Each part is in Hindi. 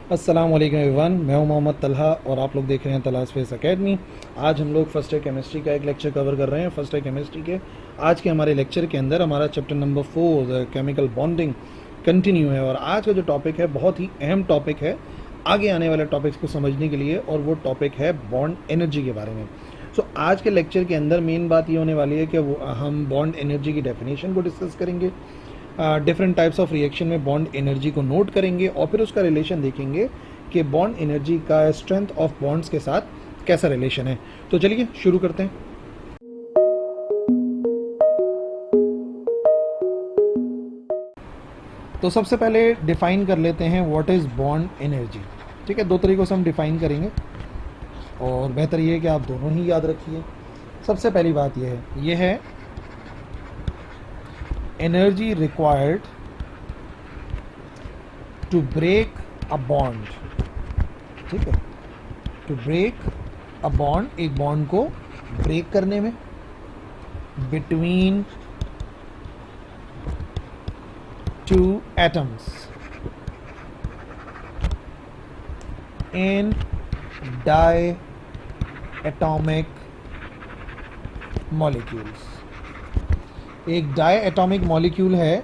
अस्सलाम वालेकुम एवरीवन, मैं हूं मोहम्मद तलहा और आप लोग देख रहे हैं तलहा स्पेस एकेडमी। आज हम लोग फर्स्ट ईयर केमिस्ट्री का एक लेक्चर कवर कर रहे हैं। फर्स्ट ईयर केमिस्ट्री के आज के हमारे लेक्चर के अंदर हमारा chapter number 4 chemical bonding continue है। और आज का जो टॉपिक है बहुत ही अहम टॉपिक है आगे आने वाले टॉपिक्स को समझने के लिए, और वो टॉपिक है बॉन्ड एनर्जी के बारे में। आज के लेक्चर के अंदर मेन बात ये होने वाली है कि हम बॉन्ड एनर्जी की डेफिनेशन को डिस्कस करेंगे, डिफरेंट टाइप्स ऑफ रिएक्शन में बॉन्ड एनर्जी को नोट करेंगे और फिर उसका रिलेशन देखेंगे कि बॉन्ड एनर्जी का स्ट्रेंथ ऑफ बॉन्ड्स के साथ कैसा रिलेशन है। तो चलिए शुरू करते हैं। तो सबसे पहले डिफाइन कर लेते हैं व्हाट इज़ बॉन्ड एनर्जी। ठीक है, दो तरीक़ों से हम डिफाइन करेंगे और बेहतर ये है कि आप दोनों ही याद रखिए। सबसे पहली बात यह है energy required to break a bond. ठीक है, टू ब्रेक अ बॉन्ड, एक बॉन्ड को ब्रेक करने में between two atoms in diatomic molecules. एक डाई एटॉमिक मॉलिक्यूल है,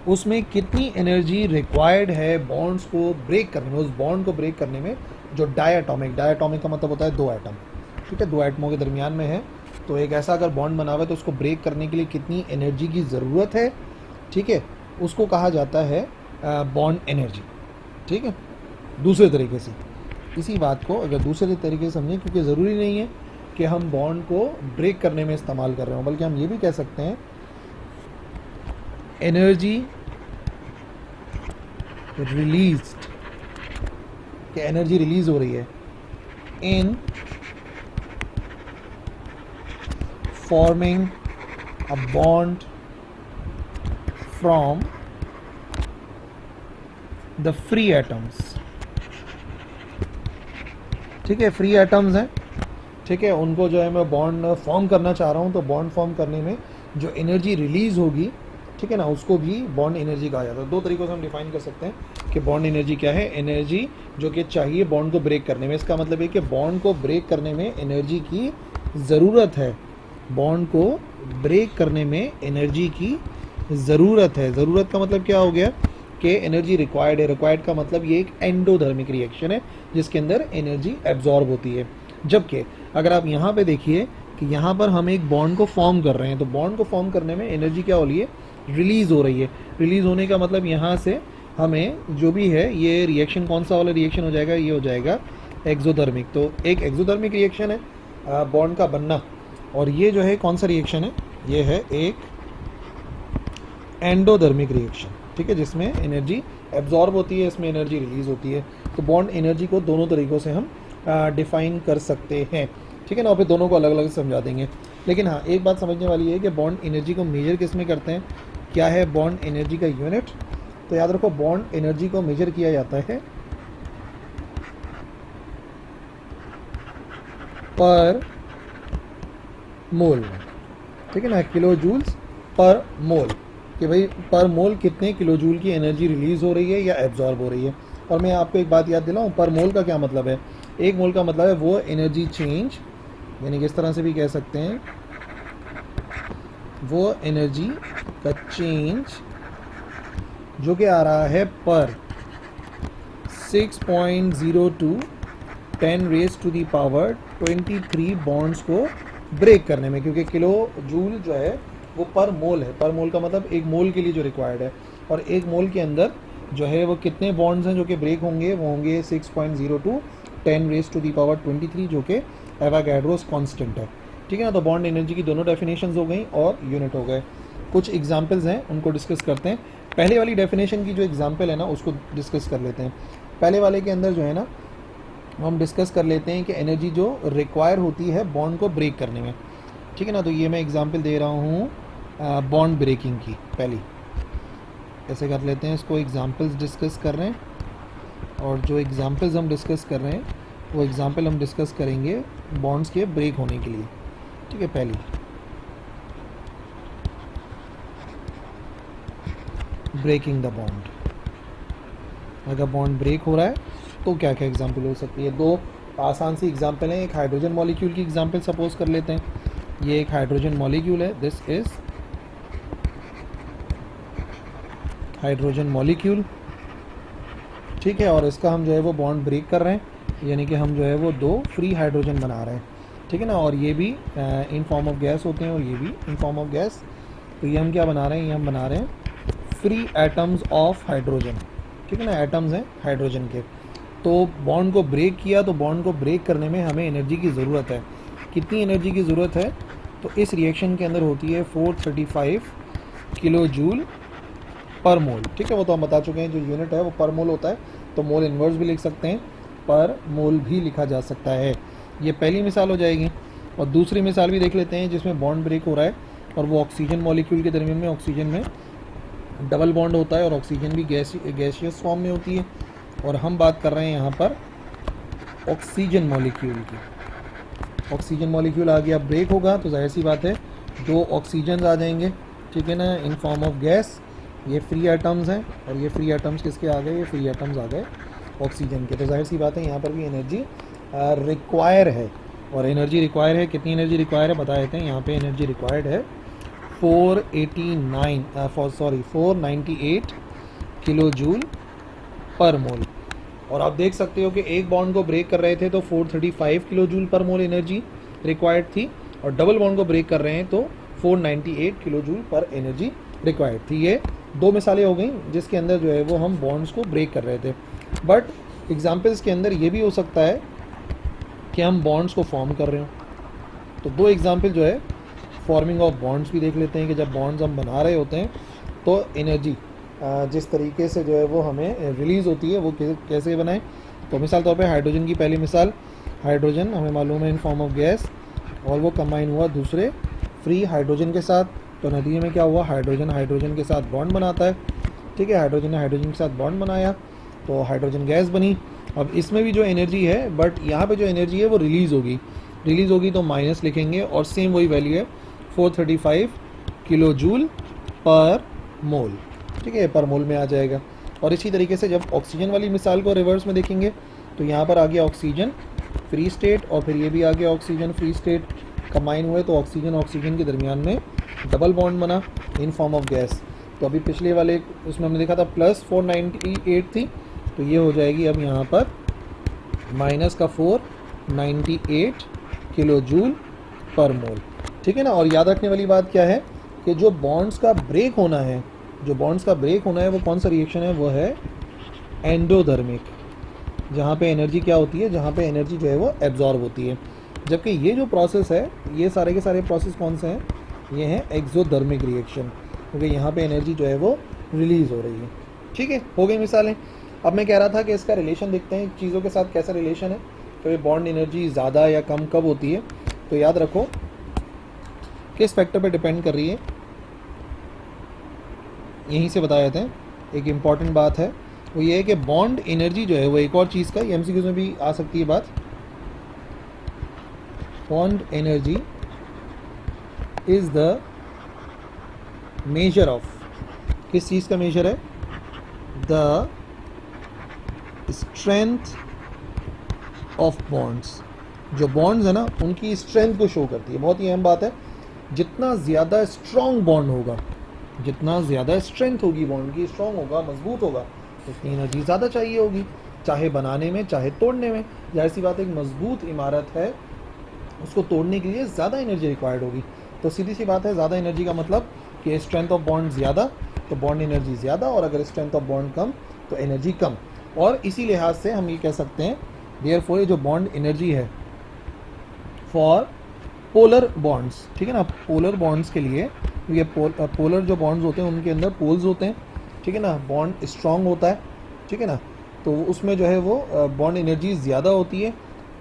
उसमें कितनी एनर्जी रिक्वायर्ड है बॉन्ड्स को ब्रेक करने में, उस बॉन्ड को ब्रेक करने में जो डाई एटॉमिक का मतलब होता है दो एटम। ठीक है, दो एटमों के दरमियान में है, तो एक ऐसा अगर बॉन्ड बना हुआ है तो उसको ब्रेक करने के लिए कितनी एनर्जी की ज़रूरत है, ठीक है, उसको कहा जाता है बॉन्ड एनर्जी। ठीक है, दूसरे तरीके से इसी बात को अगर दूसरे तरीके से समझें, क्योंकि ज़रूरी नहीं है कि हम बॉन्ड को ब्रेक करने में इस्तेमाल कर रहे हो, बल्कि हम ये भी कह सकते हैं एनर्जी रिलीज्ड, कि एनर्जी रिलीज हो रही है in forming a bond from the free atoms. ठीक है, फ्री एटम्स हैं, ठीक है, उनको जो है मैं बॉन्ड फॉर्म करना चाह रहा हूँ, तो बॉन्ड फॉर्म करने में जो एनर्जी रिलीज होगी, ठीक है ना, उसको भी बॉन्ड एनर्जी कहा जाता है। दो तरीक़ों से हम डिफाइन कर सकते हैं कि बॉन्ड एनर्जी क्या है। एनर्जी जो कि चाहिए बॉन्ड को ब्रेक करने में, इसका मतलब है कि बॉन्ड को ब्रेक करने में एनर्जी की ज़रूरत है, बॉन्ड को ब्रेक करने में एनर्जी की ज़रूरत है। ज़रूरत का मतलब क्या हो गया कि एनर्जी रिक्वायर्ड है। रिक्वायर्ड का मतलब ये एक एंडोधर्मिक रिएक्शन है जिसके अंदर एनर्जी एब्जॉर्ब होती है। जबकि अगर आप यहाँ पे देखिए कि यहाँ पर हम एक बॉन्ड को फॉर्म कर रहे हैं, तो बॉन्ड को फॉर्म करने में एनर्जी क्या हो रही है, रिलीज़ हो रही है। रिलीज़ होने का मतलब यहाँ से हमें जो भी है ये रिएक्शन कौन सा वाला रिएक्शन हो जाएगा, ये हो जाएगा एक्सोधर्मिक। तो एक एक्सोधर्मिक रिएक्शन है बॉन्ड का बनना, और ये जो है कौन सा रिएक्शन है, ये है एक एंडोधर्मिक रिएक्शन। ठीक है, जिसमें एनर्जी एब्जॉर्ब होती है, इसमें एनर्जी रिलीज़ होती है। तो बॉन्ड एनर्जी को दोनों तरीक़ों से हम डिफ़ाइन कर सकते हैं। ठीक है ना, और फिर दोनों को अलग अलग समझा देंगे। लेकिन हाँ, एक बात समझने वाली है कि बॉन्ड एनर्जी को मेजर किस में करते हैं, क्या है बॉन्ड एनर्जी का यूनिट। तो याद रखो, बॉन्ड एनर्जी को मेजर किया जाता है पर मोल में। ठीक है ना, किलो जूल्स पर मोल, कि भाई पर मोल कितने किलो जूल की एनर्जी रिलीज़ हो रही है या एब्जॉर्ब हो रही है। और मैं आपको एक बात याद दिलाऊं, पर मोल का क्या मतलब है। एक मोल का मतलब है वो एनर्जी चेंज, यानी कि इस तरह से भी कह सकते हैं वो एनर्जी का चेंज जो कि आ रहा है पर 6.02 10⁻⁻23 बॉन्ड्स को ब्रेक करने में, क्योंकि किलो जूल जो है वो पर मोल है। पर मोल का मतलब एक मोल के लिए जो रिक्वायर्ड है, और एक मोल के अंदर जो है वो कितने बॉन्ड्स हैं जो कि ब्रेक होंगे, वो होंगे 6.02 10⁻23, जो कि एवोगाड्रोस कांस्टेंट है। ठीक है ना, तो बॉन्ड एनर्जी की दोनों डेफिनेशंस हो गई और यूनिट हो गए। कुछ एग्जांपल्स हैं, उनको डिस्कस करते हैं। पहले वाली डेफिनेशन की जो एग्जांपल है ना, उसको डिस्कस कर लेते हैं। पहले वाले के अंदर जो है ना, हम डिस्कस कर लेते हैं कि एनर्जी जो रिक्वायर होती है बॉन्ड को ब्रेक करने में। ठीक है ना, तो ये मैं एग्जांपल दे रहा हूँ बॉन्ड ब्रेकिंग की। पहली ऐसे कर लेते हैं, इसको एग्जांपल्स डिस्कस कर रहे हैं, और जो एग्जांपल्स हम डिस्कस कर रहे हैं वो एग्जांपल हम डिस्कस करेंगे बॉन्ड्स के ब्रेक होने के लिए। ठीक है, पहली ब्रेकिंग द बॉन्ड, अगर बॉन्ड ब्रेक हो रहा है तो क्या क्या एग्जाम्पल हो सकती है? दो आसान सी एग्जाम्पल हैं। एक हाइड्रोजन मॉलिक्यूल की एग्जाम्पल सपोज कर लेते हैं। ये एक हाइड्रोजन मॉलिक्यूल है, दिस इज हाइड्रोजन मॉलिक्यूल, ठीक है। और इसका हम जो है वो बॉन्ड ब्रेक कर रहे हैं, यानी कि हम जो है वो दो फ्री हाइड्रोजन बना रहे हैं, ठीक है ना। और ये भी इन फॉर्म ऑफ गैस होते हैं और ये भी इन फॉर्म ऑफ गैस। तो ये हम क्या बना रहे हैं? ये हम बना रहे हैं फ्री एटम्स ऑफ हाइड्रोजन, ठीक है ना। एटम्स हैं हाइड्रोजन के। तो बॉन्ड को ब्रेक किया, तो बॉन्ड को ब्रेक करने में हमें एनर्जी की ज़रूरत है। कितनी एनर्जी की ज़रूरत है? तो इस रिएक्शन के अंदर होती है 435 किलो जूल पर मोल, ठीक है। वो तो हम बता चुके हैं, जो यूनिट है वो पर मोल होता है। तो मोल इन्वर्स भी लिख सकते हैं, पर मोल भी लिखा जा सकता है। ये पहली मिसाल हो जाएगी। और दूसरी मिसाल भी देख लेते हैं जिसमें बॉन्ड ब्रेक हो रहा है और वो ऑक्सीजन मॉलिक्यूल के दरमियान में, ऑक्सीजन में डबल बॉन्ड होता है और ऑक्सीजन भी गैसियस फॉर्म में होती है। और हम बात कर रहे हैं यहाँ पर ऑक्सीजन मॉलिक्यूल की। ऑक्सीजन मॉलिक्यूल आ गया, ब्रेक होगा तो जाहिर सी बात है दो ऑक्सीजन आ जाएंगे, ठीक है ना, इन फॉर्म ऑफ गैस। ये फ्री एटम्स हैं और ये फ्री एटम्स किसके आ गए? ये फ्री एटम्स आ गए ऑक्सीजन के। तो जाहिर सी बात है यहाँ पर भी एनर्जी रिक्वायर है। और एनर्जी रिक्वायर है, कितनी एनर्जी रिक्वायर है बता देते हैं। यहाँ पे एनर्जी रिक्वायर्ड है 498 किलो जूल पर मोल। और आप देख सकते हो कि एक बॉन्ड को ब्रेक कर रहे थे तो 435 किलो जूल पर मोल एनर्जी रिक्वायर्ड थी, और डबल बॉन्ड को ब्रेक कर रहे हैं तो 498 किलो जूल पर एनर्जी रिक्वायर्ड थी। ये दो मिसालें हो गई जिसके अंदर जो है वो हम बॉन्ड्स को ब्रेक कर रहे थे। बट एग्जाम्पल्स के अंदर ये भी हो सकता है कि हम बॉन्ड्स को फॉर्म कर रहे हो। तो दो एग्जाम्पल जो है फॉर्मिंग ऑफ बॉन्ड्स भी देख लेते हैं कि जब बॉन्ड्स हम बना रहे होते हैं तो एनर्जी जिस तरीके से जो है वो हमें रिलीज़ होती है वो कैसे बनाएं। तो मिसाल तौर पे हाइड्रोजन की पहली मिसाल, हाइड्रोजन हमें मालूम है इन फॉर्म ऑफ गैस, और वो कंबाइन हुआ दूसरे फ्री हाइड्रोजन के साथ। तो नतीजे में क्या हुआ? हाइड्रोजन हाइड्रोजन के साथ बॉन्ड बनाता है, ठीक है। हाइड्रोजन ने हाइड्रोजन के साथ बॉन्ड बनाया तो हाइड्रोजन गैस बनी। अब इसमें भी जो एनर्जी है, बट यहाँ पे जो एनर्जी है वो रिलीज़ होगी तो माइनस लिखेंगे और सेम वही वैल्यू है 435 किलो जूल पर मोल, ठीक है, पर मोल में आ जाएगा। और इसी तरीके से जब ऑक्सीजन वाली मिसाल को रिवर्स में देखेंगे तो यहाँ पर आ गया ऑक्सीजन फ्री स्टेट और फिर ये भी आ गया ऑक्सीजन फ्री स्टेट, कंबाइन हुए तो ऑक्सीजन के दरमियान में डबल बॉन्ड बना इन फॉर्म ऑफ गैस। तो अभी पिछले वाले उसमें हमने देखा था प्लस 498 थी, तो ये हो जाएगी अब यहाँ पर माइनस का 498 किलो जूल पर मोल, ठीक है ना। और याद रखने वाली बात क्या है कि जो बॉन्ड्स का ब्रेक होना है वो कौन सा रिएक्शन है? वो है एंडोधर्मिक, जहाँ पे एनर्जी क्या होती है? जहाँ पे एनर्जी जो है वो एब्जॉर्ब होती है। जबकि ये जो प्रोसेस है, ये सारे के सारे प्रोसेस कौन से हैं? ये हैं एक्सोधर्मिक रिएक्शन, क्योंकि यहाँ पे एनर्जी जो है वो रिलीज़ हो रही है, ठीक है। हो गई मिसालें। अब मैं कह रहा था कि इसका रिलेशन देखते हैं चीज़ों के साथ कैसा रिलेशन है। तो ये बॉन्ड एनर्जी ज़्यादा या कम कब होती है? तो याद रखो किस फैक्टर पे डिपेंड कर रही है, यहीं से बताया था। एक इम्पॉर्टेंट बात है वो ये है कि बॉन्ड एनर्जी जो है वो एक और चीज़ का, एमसीक्यूज़ में भी आ सकती है बात, bond energy is the measure of, किस चीज़ का मेजर है? The strength of bonds. जो बॉन्ड्स है ना उनकी स्ट्रेंथ को शो करती है। बहुत ही अहम बात है, जितना ज़्यादा स्ट्रॉन्ग बॉन्ड होगा, जितना ज़्यादा स्ट्रेंथ होगी बॉन्ड की, स्ट्रॉन्ग होगा, मजबूत होगा, उतनी एनर्जी ज़्यादा चाहिए होगी, चाहे बनाने में चाहे तोड़ने में। जाहिर सी बात है, एक मजबूत इमारत है, उसको तोड़ने के लिए ज़्यादा एनर्जी रिक्वायर्ड होगी। तो सीधी सी बात है, ज़्यादा एनर्जी का मतलब कि स्ट्रेंथ ऑफ बॉन्ड ज़्यादा तो बॉन्ड एनर्जी ज़्यादा, और अगर स्ट्रेंथ ऑफ बॉन्ड कम तो एनर्जी कम। और इसी लिहाज से हम ये कह सकते हैं देयरफॉर ये जो बॉन्ड एनर्जी है फॉर पोलर बॉन्ड्स, ठीक है ना, पोलर बॉन्ड्स के लिए, ये पोलर जो बॉन्ड्स होते हैं उनके अंदर पोल्स होते हैं, ठीक है ना, बॉन्ड स्ट्रॉन्ग होता है, ठीक है ना। तो उसमें जो है वो बॉन्ड एनर्जी ज़्यादा होती है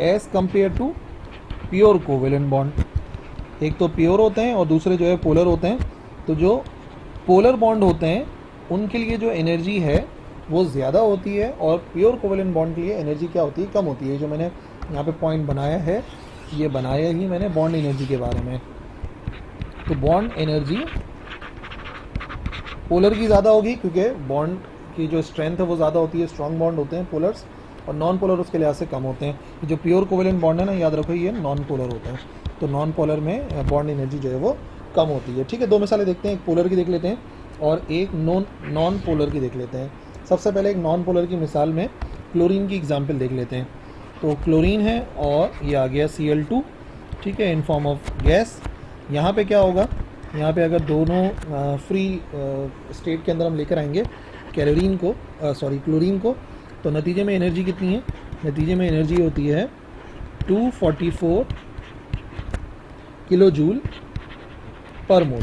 as compare to pure covalent bond. एक तो प्योर होते हैं और दूसरे जो है पोलर होते हैं। तो जो पोलर बॉन्ड होते हैं उनके लिए जो एनर्जी है वो ज़्यादा होती है, और प्योर कोवेलेंट बॉन्ड के लिए एनर्जी क्या होती है? कम होती है। जो मैंने यहाँ पे पॉइंट बनाया है, ये बनाया ही मैंने बॉन्ड एनर्जी के बारे में। तो बॉन्ड एनर्जी पोलर की ज़्यादा होगी क्योंकि बॉन्ड की जो स्ट्रेंथ है वो ज़्यादा होती है, स्ट्रॉन्ग बॉन्ड होते हैं पोलर्स, और नॉन पोलर उसके लिहाज से कम होते हैं। जो प्योर कोवेलेंट बॉन्ड है ना, याद रखो ये नॉन पोलर होता है, तो नॉन पोलर में बॉन्ड एनर्जी जो है वो कम होती है। ठीक है, दो मिसालें देखते हैं, एक पोलर की देख लेते हैं और एक नॉन पोलर की देख लेते हैं। सबसे पहले एक नॉन पोलर की मिसाल में क्लोरीन की एग्जाम्पल देख लेते हैं। तो क्लोरीन है और ये आ गया Cl2, ठीक है, इन फॉर्म ऑफ गैस। यहाँ पे क्या होगा, यहाँ पे अगर दोनों फ्री स्टेट के अंदर हम लेकर आएंगे क्लोरीन को, तो नतीजे में एनर्जी कितनी है, नतीजे में एनर्जी होती है 244 किलो जूल पर मोल।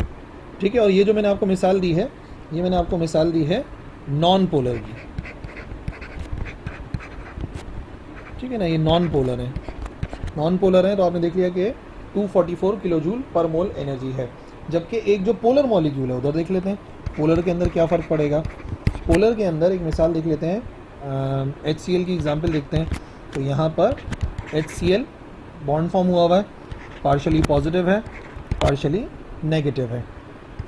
ठीक है, और ये जो मैंने आपको मिसाल दी है, ये मैंने आपको मिसाल दी है नॉन पोलर की। ठीक है ना, ये नॉन पोलर है, नॉन पोलर है तो आपने देख लिया कि 244 किलो जूल पर मोल एनर्जी है। जबकि एक जो पोलर मॉलिक्यूल है उधर देख लेते हैं, पोलर के अंदर क्या फ़र्क पड़ेगा। पोलर के अंदर एक मिसाल देख लेते हैं, HCl की एग्जांपल देखते हैं। तो यहाँ पर HCl बॉन्ड फॉर्म हुआ हुआ है, पार्शली पॉजिटिव है, पार्शली नेगेटिव है।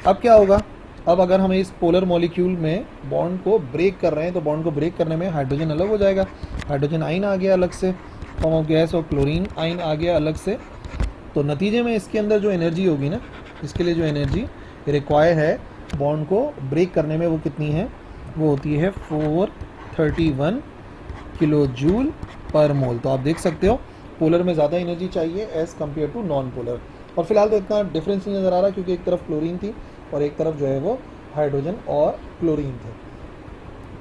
अब क्या होगा, अब अगर हम इस पोलर मॉलिक्यूल में बॉन्ड को ब्रेक कर रहे हैं तो बॉन्ड को ब्रेक करने में हाइड्रोजन अलग हो जाएगा, हाइड्रोजन आइन आ गया अलग से फॉर्म ऑफ गैस और क्लोरीन आइन आ गया अलग से। तो नतीजे में इसके अंदर जो एनर्जी होगी ना, इसके लिए जो एनर्जी रिक्वायर है बॉन्ड को ब्रेक करने में, वो कितनी है, वो होती है 431 किलो जूल पर मोल। तो आप देख सकते हो पोलर में ज़्यादा एनर्जी चाहिए as compare to non polar. और फिलहाल तो इतना डिफरेंस नहीं नज़र आ रहा क्योंकि एक तरफ क्लोरीन थी और एक तरफ जो है वो हाइड्रोजन और क्लोरीन थे।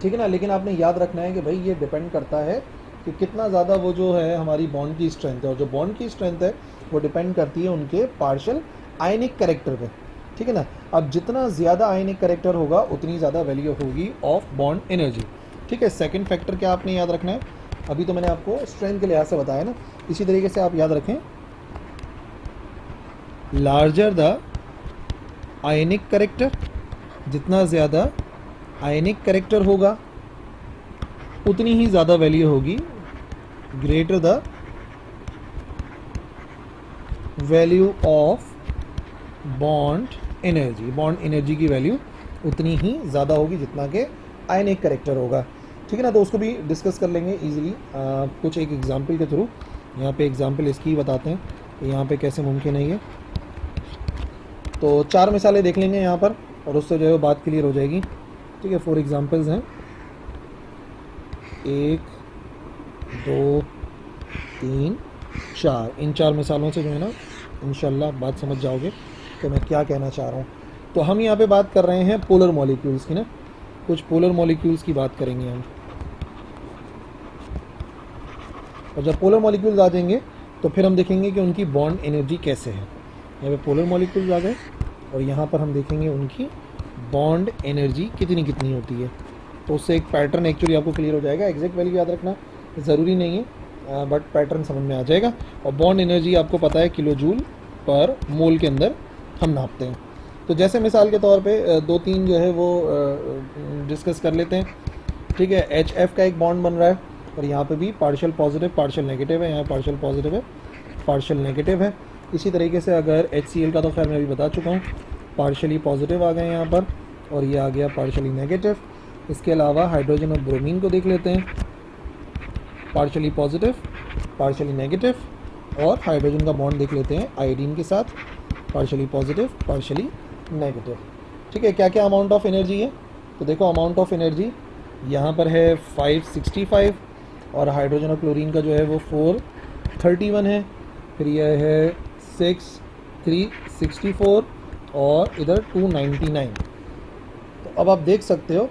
ठीक है ना, लेकिन आपने याद रखना है कि भाई ये डिपेंड करता है कि कितना ज़्यादा वो जो है हमारी बॉन्ड की स्ट्रेंथ है, और जो बॉन्ड की स्ट्रेंथ है वो डिपेंड करती है उनके पार्शियल आयनिक कैरेक्टर पे। ठीक है ना, अब जितना ज़्यादा आयनिक कैरेक्टर होगा उतनी ज़्यादा वैल्यू होगी ऑफ बॉन्ड एनर्जी। ठीक है, सेकंड फैक्टर क्या आपने याद रखना है, अभी तो मैंने आपको स्ट्रेंथ के लिहाज से बताया ना, इसी तरीके से आप याद रखें, लार्जर द आयनिक कैरेक्टर, जितना ज़्यादा आयनिक कैरेक्टर होगा उतनी ही ज़्यादा वैल्यू होगी, greater the value of bond energy, bond energy की वैल्यू उतनी ही ज़्यादा होगी जितना कि आयनिक कैरेक्टर होगा। ठीक है ना, तो उसको भी डिस्कस कर लेंगे इजीली कुछ एक एग्जांपल के थ्रू। यहाँ पे एग्जांपल इसकी बताते हैं कि यहाँ पे कैसे मुमकिन है ये। तो 4 मिसालें देख लेंगे यहाँ पर और उससे जो है बात क्लियर हो जाएगी। ठीक है, 4 एग्जांपल्स हैं, 1 2 3 4। इन 4 मिसालों से जो है ना इंशाल्लाह बात समझ जाओगे तो मैं क्या कहना चाह रहा हूँ। तो हम यहाँ पे बात कर रहे हैं पोलर मॉलिक्यूल्स की ना, कुछ पोलर मॉलिक्यूल्स की बात करेंगे हम। और जब पोलर मॉलिक्यूल्स आ जाएंगे तो फिर हम देखेंगे कि उनकी बॉन्ड एनर्जी कैसे है। यहाँ पे पोलर मॉलिक्यूल्स आ गए और यहाँ पर हम देखेंगे उनकी बॉन्ड एनर्जी कितनी कितनी होती है। तो उससे एक पैटर्न एक्चुअली आपको क्लियर हो जाएगा। एग्जैक्ट वैल्यू याद रखना ज़रूरी नहीं है, बट पैटर्न समझ में आ जाएगा। और बॉन्ड एनर्जी आपको पता है किलो जूल पर मोल के अंदर हम नापते हैं। तो जैसे मिसाल के तौर पे 2-3 जो है वो डिस्कस कर लेते हैं। ठीक है, HF का एक बॉन्ड बन रहा है और यहाँ पे भी पार्शियल पॉजिटिव पार्शियल नेगेटिव है, यहाँ पार्शियल पॉजिटिव है पार्शियल नेगेटिव है। इसी तरीके से अगर HCl का तो खैर मैं अभी बता चुका हूँ, पार्शियली पॉजिटिव आ गए यहाँ पर और ये आ गया पार्शियली नेगेटिव। इसके अलावा हाइड्रोजन और ब्रोमीन को देख लेते हैं, पार्शियली पॉजिटिव पार्शियली नेगेटिव, और हाइड्रोजन का बॉन्ड देख लेते हैं आयोडीन के साथ, पार्शियली पॉजिटिव पार्शियली नेगेटिव। ठीक है, क्या क्या अमाउंट ऑफ एनर्जी है, तो देखो अमाउंट ऑफ एनर्जी यहाँ पर है 565 और हाइड्रोजन और क्लोरीन का जो है वो 431 है, फिर यह है 364 और इधर 299। तो अब आप देख सकते हो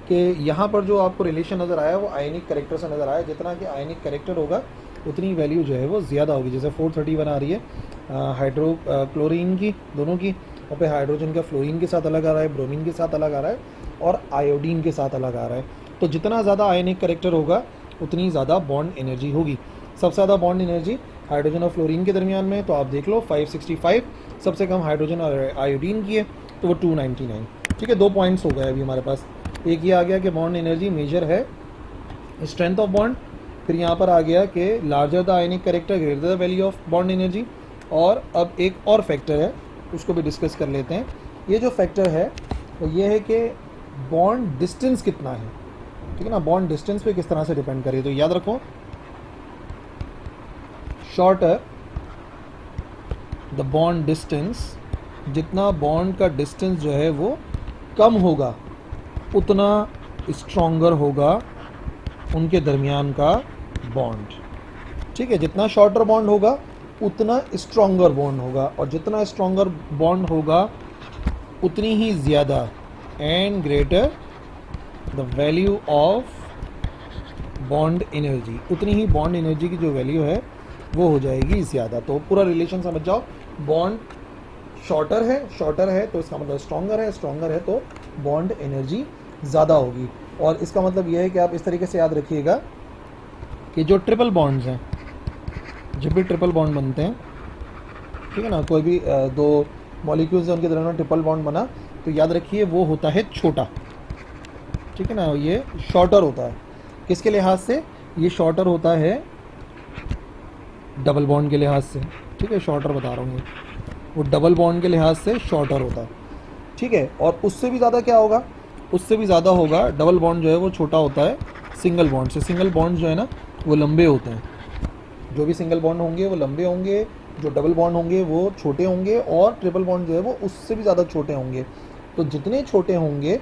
कि यहाँ पर जो आपको रिलेशन नज़र आया वो आयनिक कैरेक्टर से नज़र आया। जितना कि आयनिक कैरेक्टर होगा उतनी वैल्यू जो है वो ज़्यादा होगी। जैसे 431 आ रही है हाइड्रो क्लोरीन की दोनों की, और पे हाइड्रोजन का फ्लोरीन के साथ अलग आ रहा है, ब्रोमीन के साथ अलग आ रहा है और आयोडीन के साथ अलग आ रहा है। तो जितना ज़्यादा आयनिक कैरेक्टर होगा उतनी ज़्यादा बॉन्ड एनर्जी होगी। सबसे ज़्यादा बॉन्ड एनर्जी हाइड्रोजन और फ्लोरीन के दरमियान में, तो आप देख लो 565, सबसे कम हाइड्रोजन और आयोडीन की है तो वो 299। ठीक है, 2 पॉइंट्स हो गए अभी हमारे पास। एक ये आ गया कि बॉन्ड एनर्जी मेजर है स्ट्रेंथ ऑफ बॉन्ड, फिर यहाँ पर आ गया कि larger the ionic character greater the value of bond energy. और अब एक और फैक्टर है उसको भी डिस्कस कर लेते हैं। ये जो फैक्टर है वो ये है कि बॉन्ड डिस्टेंस कितना है। ठीक है ना, बॉन्ड डिस्टेंस पे किस तरह से डिपेंड करे। तो याद रखो, शॉर्टर द बॉन्ड डिस्टेंस, जितना बॉन्ड का डिस्टेंस जो है वो कम होगा उतना स्ट्रॉन्गर होगा उनके दरमियान का बॉन्ड। ठीक है, जितना शॉर्टर बॉन्ड होगा उतना स्ट्रॉन्गर बॉन्ड होगा, और जितना स्ट्रॉन्गर बॉन्ड होगा उतनी ही ज़्यादा and greater the value of bond energy, उतनी ही बॉन्ड एनर्जी की जो वैल्यू है वो हो जाएगी ज़्यादा। तो पूरा रिलेशन समझ जाओ, बॉन्ड शॉर्टर है तो इसका मतलब स्ट्रॉन्गर है तो बॉन्ड एनर्जी ज़्यादा होगी। और इसका मतलब यह है कि आप इस तरीके से याद रखिएगा कि जो ट्रिपल बॉन्ड्स हैं, जब भी ट्रिपल बॉन्ड बनते हैं, ठीक है ना, कोई भी दो मॉलिक्यूल्स हैं उनके दरमियान ट्रिपल बॉन्ड बना, तो याद रखिए वो होता है छोटा। ठीक है ना, ये शॉर्टर होता है। किसके लिहाज से? ये शॉर्टर होता है डबल बॉन्ड के लिहाज से। ठीक है, शॉर्टर बता रहा हूँ, ये वो डबल बॉन्ड के लिहाज से शॉर्टर होता है। ठीक है, और उससे भी ज़्यादा क्या होगा? उससे भी ज़्यादा होगा, डबल बॉन्ड जो है वो छोटा होता है सिंगल बॉन्ड से। सिंगल बॉन्ड जो है ना वो लंबे होते हैं। जो भी सिंगल बॉन्ड होंगे वो लंबे होंगे, जो डबल बॉन्ड होंगे वो छोटे होंगे, और ट्रिपल बॉन्ड जो है वो उससे भी ज़्यादा छोटे होंगे। तो जितने छोटे होंगे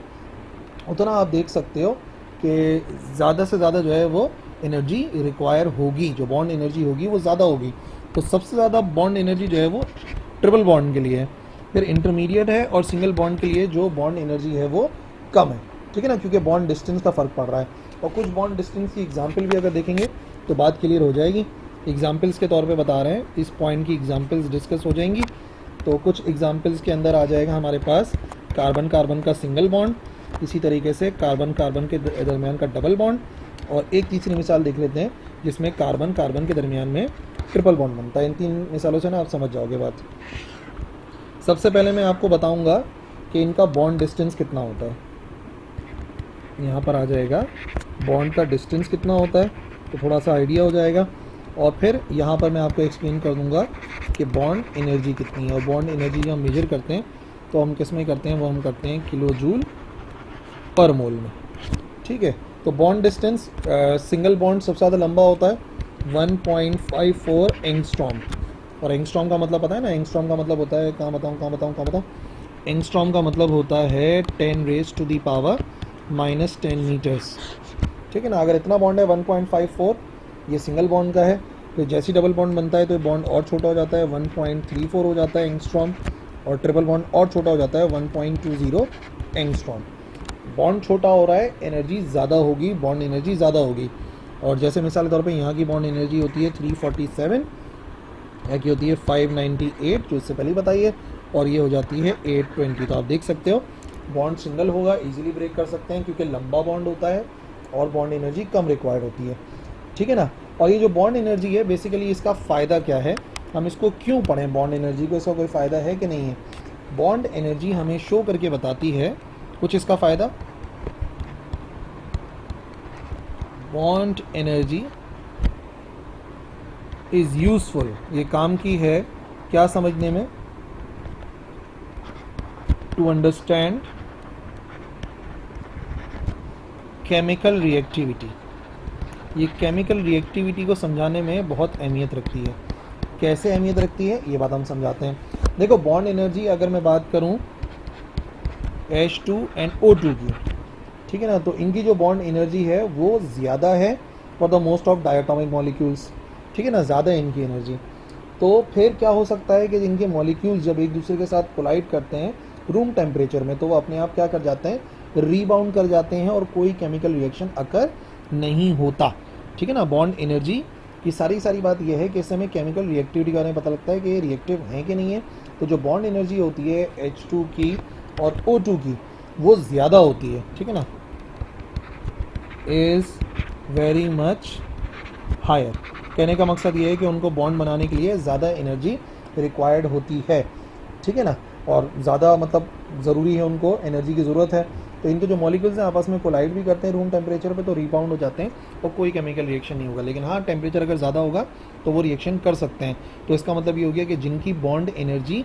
उतना आप देख सकते हो कि ज़्यादा से ज़्यादा जो है वो एनर्जी रिक्वायर होगी, जो बॉन्ड एनर्जी होगी वो ज़्यादा होगी। तो सबसे ज़्यादा बॉन्ड एनर्जी जो है वो ट्रिपल बॉन्ड के लिए है, फिर इंटरमीडिएट है, और सिंगल बॉन्ड के लिए जो बॉन्ड एनर्जी है वो कम है। ठीक है ना, क्योंकि बॉन्ड डिस्टेंस का फ़र्क पड़ रहा है। और कुछ बॉन्ड डिस्टेंस की एग्जाम्पल भी अगर देखेंगे तो बात क्लियर हो जाएगी। एग्जाम्पल्स के तौर पे बता रहे हैं, इस पॉइंट की एग्जाम्पल्स डिस्कस हो जाएंगी। तो कुछ एग्जाम्पल्स के अंदर आ जाएगा हमारे पास कार्बन कार्बन का सिंगल बॉन्ड, इसी तरीके से कार्बन कार्बन के दरमियान का डबल बॉन्ड, और एक तीसरी मिसाल देख लेते हैं जिसमें कार्बन कार्बन के दरमियान में ट्रिपल बॉन्ड बनता है। इन 3 मिसालों से ना आप समझ जाओगे बात। सबसे पहले मैं आपको बताऊंगा कि इनका बॉन्ड डिस्टेंस कितना होता है। यहाँ पर आ जाएगा बॉन्ड का डिस्टेंस कितना होता है, तो थोड़ा सा आइडिया हो जाएगा। और फिर यहाँ पर मैं आपको एक्सप्लेन कर दूंगा कि बॉन्ड एनर्जी कितनी है। और बॉन्ड एनर्जी जो हम मेजर करते हैं तो हम किस में करते हैं, वो हम करते हैं किलो जूल पर मोल में। ठीक है, तो बॉन्ड डिस्टेंस सिंगल बॉन्ड सबसे ज़्यादा लंबा होता है 1.54 एंगस्ट्रॉम। और एंगस्ट्रॉम का मतलब पता है ना, एंगस्ट्रॉम का मतलब होता है, कहाँ बताऊँ, एंगस्ट्रॉम का मतलब होता है 10⁻⁻10 मीटर्स। ठीक है ना, अगर इतना बॉन्ड है 1.54, ये सिंगल बॉन्ड का है, तो जैसी डबल बॉन्ड बनता है तो बॉन्ड और छोटा हो जाता है, 1.34 हो जाता है एंगस्ट्रॉम, और ट्रिपल बॉन्ड और छोटा हो जाता है 1.20 एंगस्ट्रॉम। बॉन्ड छोटा हो रहा है, एनर्जी ज़्यादा होगी, बॉन्ड एनर्जी ज़्यादा होगी। और जैसे मिसाल के तौर पे यहाँ की बॉन्ड एनर्जी होती है 347, यहाँ की होती है 598 जो इससे पहले बताइए, और ये हो जाती है 820। तो आप देख सकते हो बॉन्ड सिंगल होगा, इजीली ब्रेक कर सकते हैं क्योंकि लंबा बॉन्ड होता है और बॉन्ड एनर्जी कम रिक्वायर्ड होती है। ठीक है ना, और ये जो बॉन्ड एनर्जी है बेसिकली इसका फ़ायदा क्या है, हम इसको क्यों पढ़ें बॉन्ड एनर्जी को, इसका कोई फ़ायदा है कि नहीं है। बॉन्ड एनर्जी हमें शो करके बताती है कुछ इसका फ़ायदा। बॉन्ड एनर्जी इज़ यूज़फुल, ये काम की है क्या समझने में, टू अंडरस्टैंड केमिकल रिएक्टिविटी। ये केमिकल रिएक्टिविटी को समझाने में बहुत अहमियत रखती है। कैसे अहमियत रखती है ये बात हम समझाते हैं। देखो बॉन्ड एनर्जी अगर मैं बात करूं H2 and O2 की, ठीक है ना, तो इनकी जो बॉन्ड एनर्जी है वो ज़्यादा है for the most of diatomic molecules. ठीक है ना, ज़्यादा है इनकी एनर्जी। तो फिर क्या हो सकता है कि इनके मॉलिक्यूल्स जब एक दूसरे के साथ कोलाइड करते हैं रूम टेम्परेचर में, तो वो अपने आप क्या कर जाते हैं, रीबाउंड कर जाते हैं और कोई केमिकल रिएक्शन अकर नहीं होता। ठीक है ना, बॉन्ड एनर्जी की सारी बात यह है कि इससे हमें केमिकल रिएक्टिविटी के बारे में पता लगता है कि ये रिएक्टिव है कि नहीं है। तो जो बॉन्ड एनर्जी होती है H2 की और O2 की वो ज़्यादा होती है। ठीक है ना, इज़ वेरी मच हायर। कहने का मकसद ये है कि उनको बॉन्ड बनाने के लिए ज़्यादा एनर्जी रिक्वायर्ड होती है। ठीक है ना, और ज़्यादा मतलब ज़रूरी है, उनको एनर्जी की ज़रूरत है। तो इनके जो मॉलिक्यूल्स हैं आपस में कोलाइड भी करते हैं रूम टेम्परेचर पे, तो रिबाउंड हो जाते हैं और कोई केमिकल रिएक्शन नहीं होगा। लेकिन हाँ, टेम्परेचर अगर ज़्यादा होगा तो वो रिएक्शन कर सकते हैं। तो इसका मतलब ये हो गया कि जिनकी बॉन्ड एनर्जी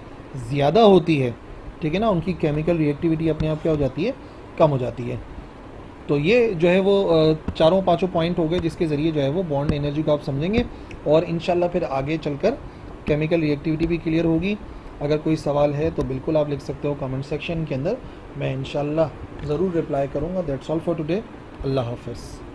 ज़्यादा होती है, ठीक है ना, उनकी केमिकल रिएक्टिविटी अपने आप क्या हो जाती है, कम हो जाती है। तो ये जो है वो चारों पांचों पॉइंट हो गए जिसके ज़रिए जो है वो बॉन्ड एनर्जी को आप समझेंगे, और इंशाल्लाह फिर आगे चलकर केमिकल रिएक्टिविटी भी क्लियर होगी। अगर कोई सवाल है तो बिल्कुल आप लिख सकते हो कमेंट सेक्शन के अंदर, मैं इंशाल्लाह ज़रूर रिप्लाई करूँगा। That's all for today. अल्लाह हाफ़िज़।